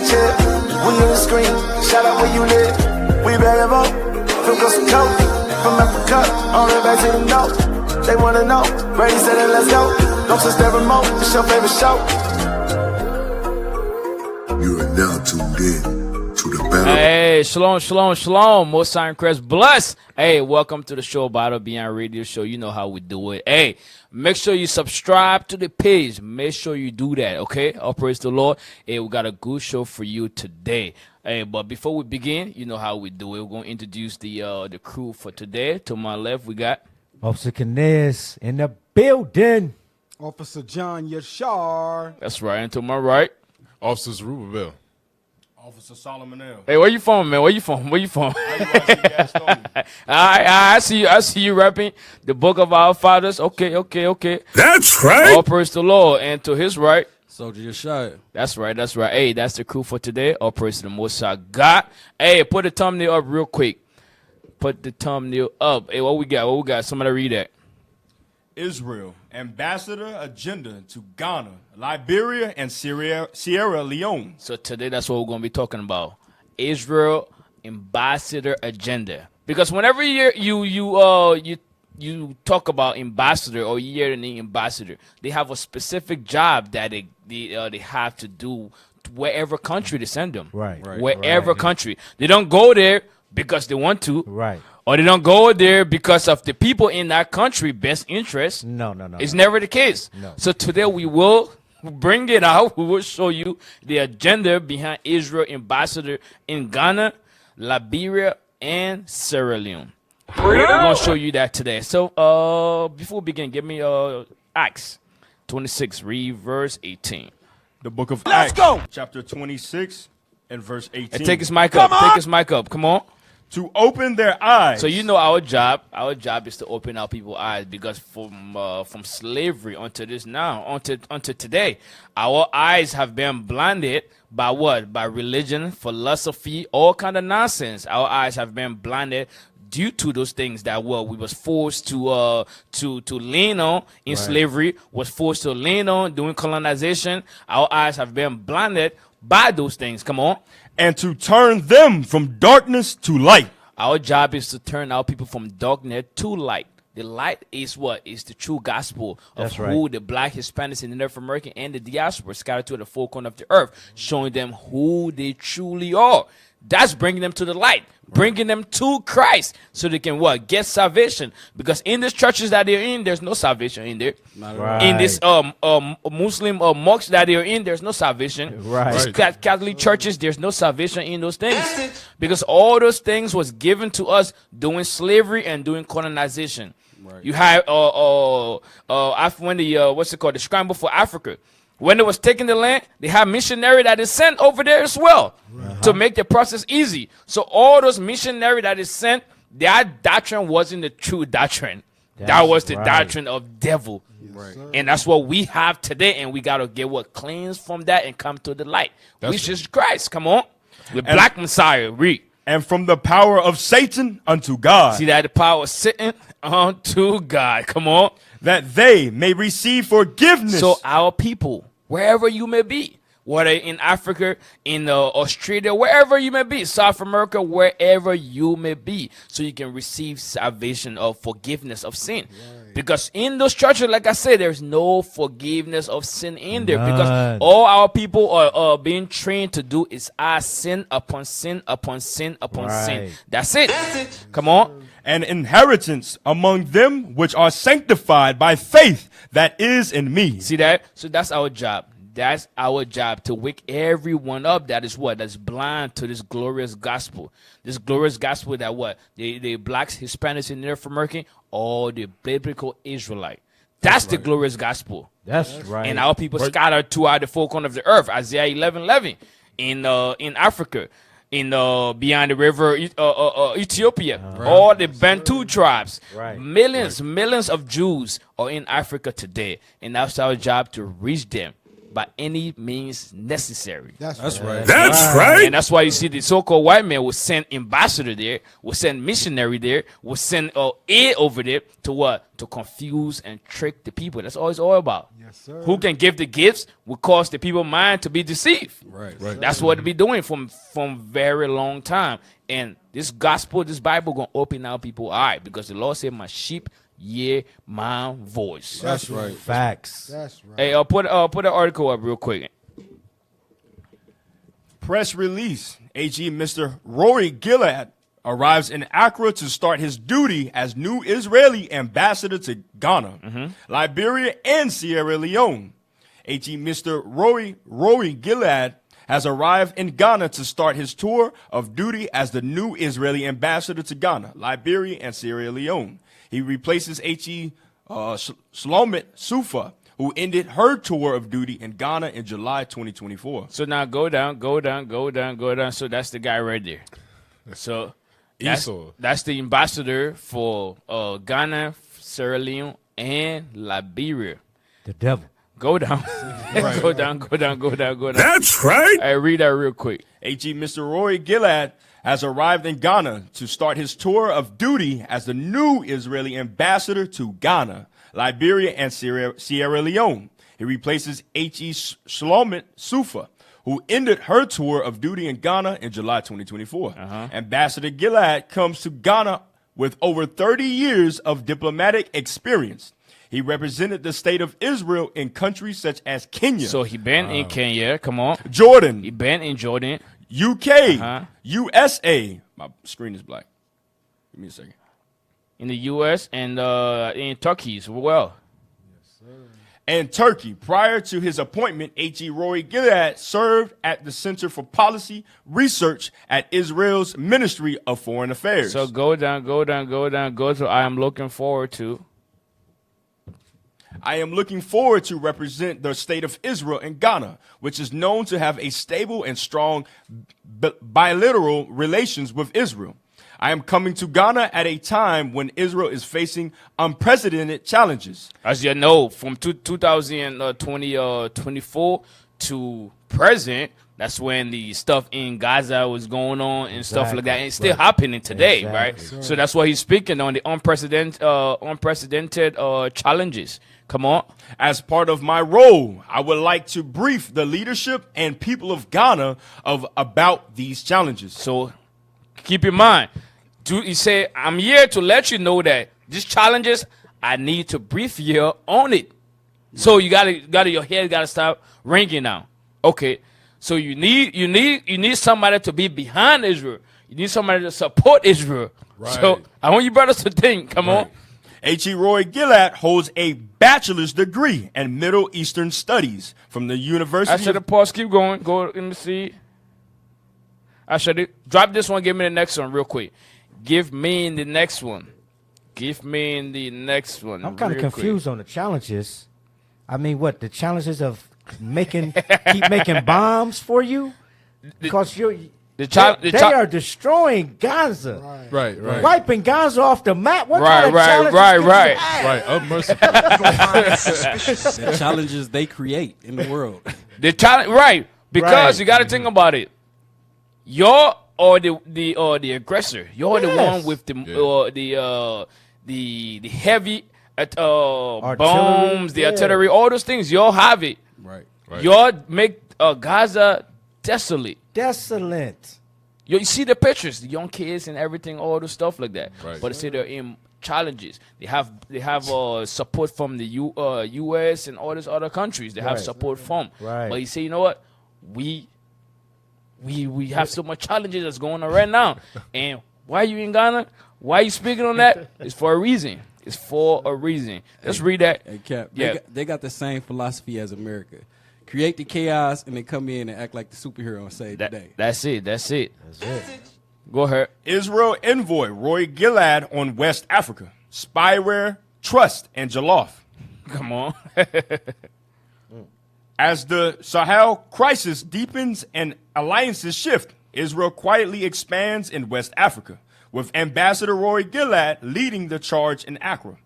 chill. We in the screen, shout out where you live. We bag of up, from Coast to Coast. From Africa, all the way back to the north. They wanna know, Brady said it, let's go. Don't touch that remote, it's your favorite show. You are now tuned in to the battle. Hey, shalom, shalom, shalom. Most Sign Crest bless. Hey, welcome to the show, Battle Beyond Radio Show. You know how we do it. Hey, make sure you subscribe to the page. Make sure you do that, okay? All praise the Lord. Hey, we got a good show for you today. Hey, but before we begin, you know how we do it. We're going to introduce the crew for today. To my left, we got Officer Knez in the building. Officer John Yashar. That's right. And to my right, Officers Rubabel. Officer Solomon L. hey, where you from, man? Where you from? I see you rapping the Book of Our Fathers. Okay. That's right. All praise the Lord. And to his right, Soldier Yashar. That's right. Hey, that's the crew for today. All praise to the Most High God. Hey, put the thumbnail up real quick. Put the thumbnail up. Hey, what we got? Somebody read that. Israel, ambassador agenda to Ghana, Liberia, and Sierra Leone. So today, that's what we're going to be talking about. Israel ambassador agenda. Because whenever you talk about ambassador or you hear the name ambassador, they have a specific job that they have to do wherever country they send them. Right. Wherever country. They don't go there because they want to. Right. Or they don't go there because of the people in that country best interest. No. It's never the case. No. So today we will bring it out. We will show you the agenda behind Israel ambassador in Ghana, Liberia, and Sierra Leone. We're going to show you that today. So before we begin, give me Acts 26, read verse 18. The book of Let's Acts, go. chapter 26 and verse 18. And take his mic up. Take his mic up. Come on. To open their eyes. So you know our job is to open our people's eyes, because from slavery until today, our eyes have been blinded by what? By religion, philosophy, all kind of nonsense. Our eyes have been blinded due to those things that we was forced to lean on in slavery, was forced to lean on during colonization. Our eyes have been blinded by those things. Come on. And to turn them from darkness to light. Our job is to turn our people from darkness to light. The light is what? Is the true gospel of who the black, Hispanics, and the Native American and the diaspora scattered to the four corners of the earth, showing them who they truly are. That's bringing them to the light, bringing them to Christ, so they can what? Get salvation. Because in these churches that they're in, there's no salvation in there. Right. In this Muslim mosques that they're in, there's no salvation. Right. These Catholic churches, there's no salvation in those things. Because all those things was given to us during slavery and during colonization. Right. You have when the scramble for Africa. When they was taking the land, they have missionary that is sent over there as well to make the process easy. So all those missionary that is sent, their doctrine wasn't the true doctrine. That was the doctrine of devil. Right. And that's what we have today, and we got to get what cleansed from that and come to the light, which is Christ. Come on. The black Messiah. Read. And from the power of Satan unto God. See that? The power of Satan unto God. Come on. That they may receive forgiveness. So our people, wherever you may be, whether in Africa, in Australia, wherever you may be, South America, wherever you may be, so you can receive salvation or forgiveness of sin. Right. Because in those churches, like I said, there's no forgiveness of sin in there. Because all our people are being trained to do is sin upon sin upon sin upon sin. That's it. Come on. An inheritance among them which are sanctified by faith that is in me. See that? So that's our job. That's our job, to wake everyone up that is what? That's blind to this glorious gospel. This glorious gospel that what? The blacks, Hispanics, and Native American, all the biblical Israelite. That's the glorious gospel. That's right. And our people scattered throughout the four corners of the earth. Isaiah 11:11 in Africa. Beyond the river, Ethiopia, all the Bantu tribes, millions of Jews are in Africa today, and that's our job to reach them by any means necessary. That's right. That's right. And that's why you see the so-called white man will send ambassador there, will send missionary there, will send aid over there to what? To confuse and trick the people. That's all it's all about. Yes, sir. Who can give the gifts will cause the people's mind to be deceived. Right. That's what we doing from very long time. And this gospel, this Bible gonna open our people eye because the Lord said, "My sheep hear my voice." That's right. Facts. That's right. Hey, put an article up real quick. Press release. AG Mr. Rory Gillard arrives in Accra to start his duty as new Israeli ambassador to Ghana, Liberia, and Sierra Leone. AG Mr. Rory Gillard has arrived in Ghana to start his tour of duty as the new Israeli ambassador to Ghana, Liberia, and Sierra Leone. He replaces H.E. Shlomet Sufa, who ended her tour of duty in Ghana in July 2024. So now go down. So that's the guy right there. So that's the ambassador for Ghana, Sierra Leone, and Liberia. The devil. Go down. Go down. That's right. Hey, read that real quick. H.E. Mr. Rory Gillard has arrived in Ghana to start his tour of duty as the new Israeli ambassador to Ghana, Liberia, and Sierra Leone. He replaces H.E. Shlomet Sufa, who ended her tour of duty in Ghana in July 2024. Ambassador Gillard comes to Ghana with over 30 years of diplomatic experience. He represented the state of Israel in countries such as Kenya, So he been in Kenya. Come on. Jordan, He been in Jordan. UK, USA. My screen is black. Give me a second. In the U.S. and in Turkey as well. And Turkey. Prior to his appointment, H.E. Rory Gillard served at the Center for Policy Research at Israel's Ministry of Foreign Affairs. So go down. Go to I am looking forward to. I am looking forward to represent the state of Israel in Ghana, which is known to have a stable and strong bilateral relations with Israel. I am coming to Ghana at a time when Israel is facing unprecedented challenges. As you know, from 2024 to present, that's when the stuff in Gaza was going on and stuff like that. And it's still happening today, right? So that's why he's speaking on the unprecedented challenges. Come on. As part of my role, I would like to brief the leadership and people of Ghana about these challenges. So keep in mind, he said, I'm here to let you know that these challenges, I need to brief you on it. So you gotta your head gotta stop ringing now. Okay. So you need somebody to be behind Israel. You need somebody to support Israel. Right. So I want you brothers to think. Come on. H.E. Roy Gillard holds a bachelor's degree in Middle Eastern Studies from the I University should have paused. Keep going. Go. Let me see. I should drop this one. Give me the next one real quick. Give me the next one. I'm kind of confused on the challenges. I mean, what the challenges of keep making bombs for you? Because they are destroying Gaza, Right. wiping Gaza off the map. What Right, kind of right, challenges right, could you right. have? Right. Unmerciful. The challenges they create in the world. The challenge, right? Because Right. you got to think about it. You're the aggressor. You're the Yes. one with the heavy Artillery, bombs, the yeah. artillery, all those things. You'll have it. Right. You'll make Gaza desolate. Desolate. You see the pictures, the young kids and everything, all the stuff like that. Right. But they say they're in challenges. They have support from the U.S. and all these other countries. They have Right. support from. Right. But you say, you know what? We have so much challenges that's going on right now. And why you in Ghana? Why you speaking on that? It's for a reason. It's for a reason. Let's read that. Hey, Cap, Yeah. they got the same philosophy as America. Create the chaos and then come in and act like the superhero and save the day. That's it. Go ahead. Israel envoy Roy Gillard on West Africa, spyware, trust, and Jollof. Come on. As the Sahel crisis deepens and alliances shift, Israel quietly expands in West Africa, with Ambassador Roy Gillard leading the charge in Accra.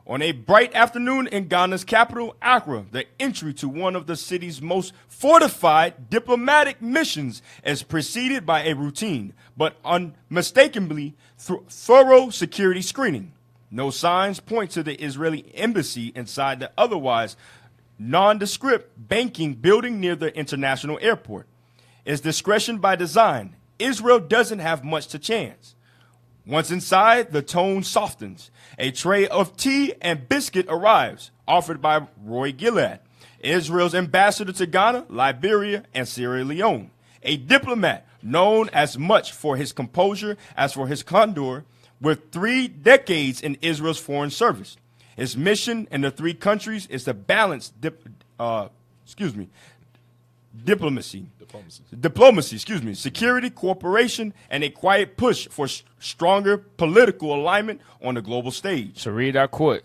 On a bright afternoon in Ghana's capital, Accra, the entry to one of the city's most fortified diplomatic missions is preceded by a routine, but unmistakably thorough security screening. No signs point to the Israeli embassy inside the otherwise nondescript banking building near the international airport. It's discretion by design. Israel doesn't have much to chance. Once inside, the tone softens. A tray of tea and biscuit arrives, offered by Roy Gillard, Israel's ambassador to Ghana, Liberia, and Sierra Leone. A diplomat known as much for his composure as for his candor, with 3 decades in Israel's foreign service. His mission in the 3 countries is to balance diplomacy, security, cooperation, and a quiet push for stronger political alignment on the global stage. So read that quote.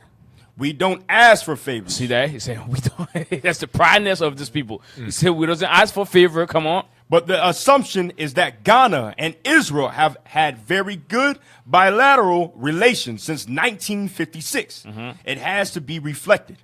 We don't ask for favors. See that? He said we don't. That's the prideness of these people. He said we doesn't ask for favor. Come on. But the assumption is that Ghana and Israel have had very good bilateral relations since 1956. It has to be reflected.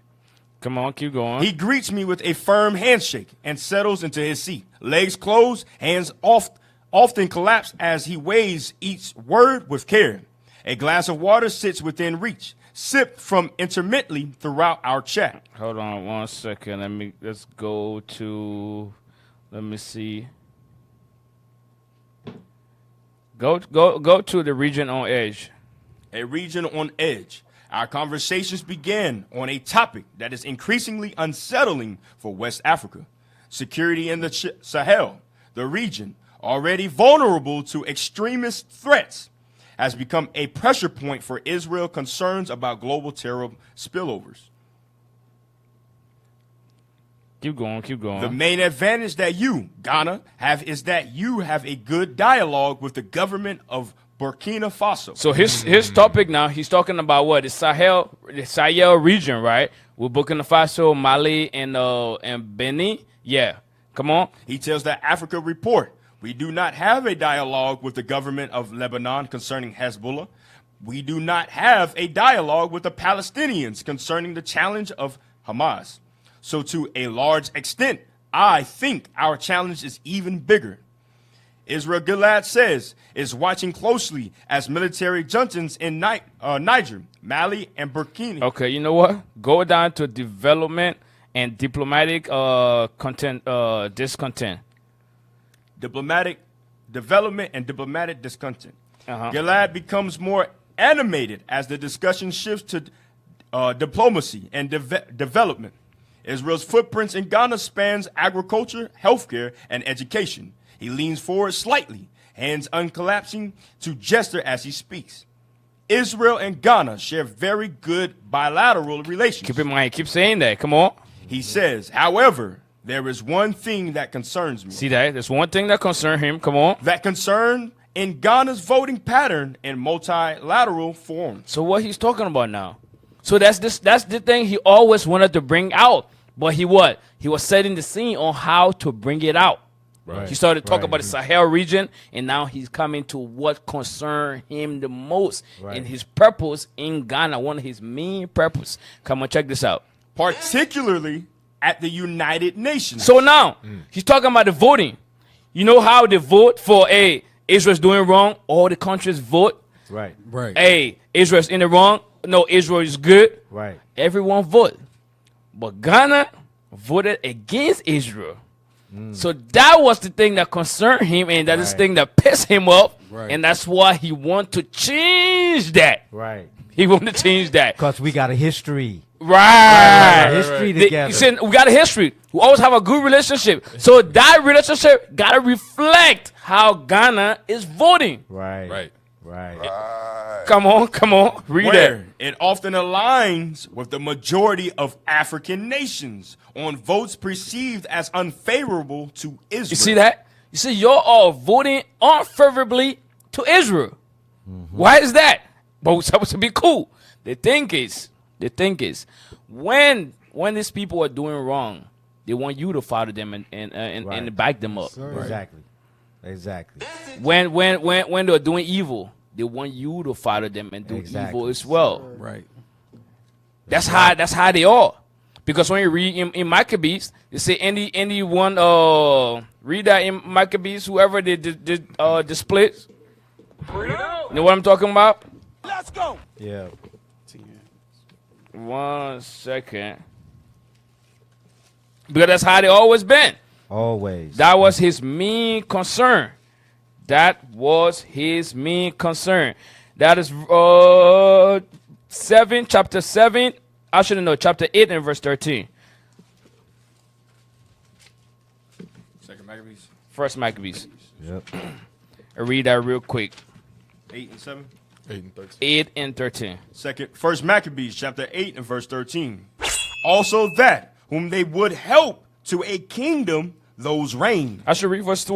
Come on, keep going. He greets me with a firm handshake and settles into his seat. Legs closed, hands often collapse as he weighs each word with care. A glass of water sits within reach, sipped from intermittently throughout our chat. Hold on 1 second. Let's go to. Let me see. Go to the region on edge. A region on edge. Our conversations began on a topic that is increasingly unsettling for West Africa. Security in the Sahel, the region, already vulnerable to extremist threats, has become a pressure point for Israel concerns about global terror spillovers. Keep going. The main advantage that you, Ghana, have is that you have a good dialogue with the government of Burkina Faso. So his topic now, he's talking about what? The Sahel region, right? With Burkina Faso, Mali, and Benin. Yeah. Come on. He tells the Africa Report, we do not have a dialogue with the government of Lebanon concerning Hezbollah. We do not have a dialogue with the Palestinians concerning the challenge of Hamas. So to a large extent, I think our challenge is even bigger. Israel Gillard says is watching closely as military juntas in Niger, Mali, and Burkina. Okay, you know what? Go down to development and diplomatic discontent. Diplomatic development and diplomatic discontent. Gillard becomes more animated as the discussion shifts to diplomacy and development. Israel's footprints in Ghana spans agriculture, healthcare, and education. He leans forward slightly, hands uncollapsing, to gesture as he speaks. Israel and Ghana share very good bilateral relations. Keep in mind, keep saying that. Come on. He says, however, there is one thing that concerns me. See that? There's one thing that concerns him. Come on. That concern in Ghana's voting pattern in multilateral form. So what he's talking about now? So that's the thing he always wanted to bring out. But he was setting the scene on how to bring it out. Right. He started talking about the Sahel region, and now he's coming to what concerned him the most and his purpose in Ghana, one of his main purpose. Come on, check this out. Particularly at the United Nations. So now, he's talking about the voting. You know how they vote for, Israel's doing wrong, all the countries vote. Right. Hey, Israel's in the wrong. No, Israel is good. Right. Everyone vote. But Ghana voted against Israel. So that was the thing that concerned him, and that is the thing that pissed him off. Right. And that's why he wanted to change that. Right. He wanted to change that. Because we got a history. Right. History together. He said, we got a history. We always have a good relationship. So that relationship got to reflect how Ghana is voting. Right. Come on. Read it. It often aligns with the majority of African nations on votes perceived as unfavorable to Israel. You see that? You see, you're all voting unfavorably to Israel. Why is that? But it's supposed to be cool. The thing is, when these people are doing wrong, they want you to follow them and back them up. Exactly. When they're doing evil, they want you to follow them and do evil as well. Right. That's how they are. Because when you read in Maccabees, they say anyone read that in Maccabees, whoever did the split. You know what I'm talking about? Let's go. Yeah. 1 second. Because that's how they always been. Always. That was his main concern. That was his main concern. That is chapter 7. I shouldn't know. Chapter 8 and verse 13. Second Maccabees. First Maccabees. Yep. I'll read that real quick. 8 and 7. 8 and 13. 8 and 13. First Maccabees chapter 8 and verse 13. Also that whom they would help to a kingdom, those reign. I should read verse 2.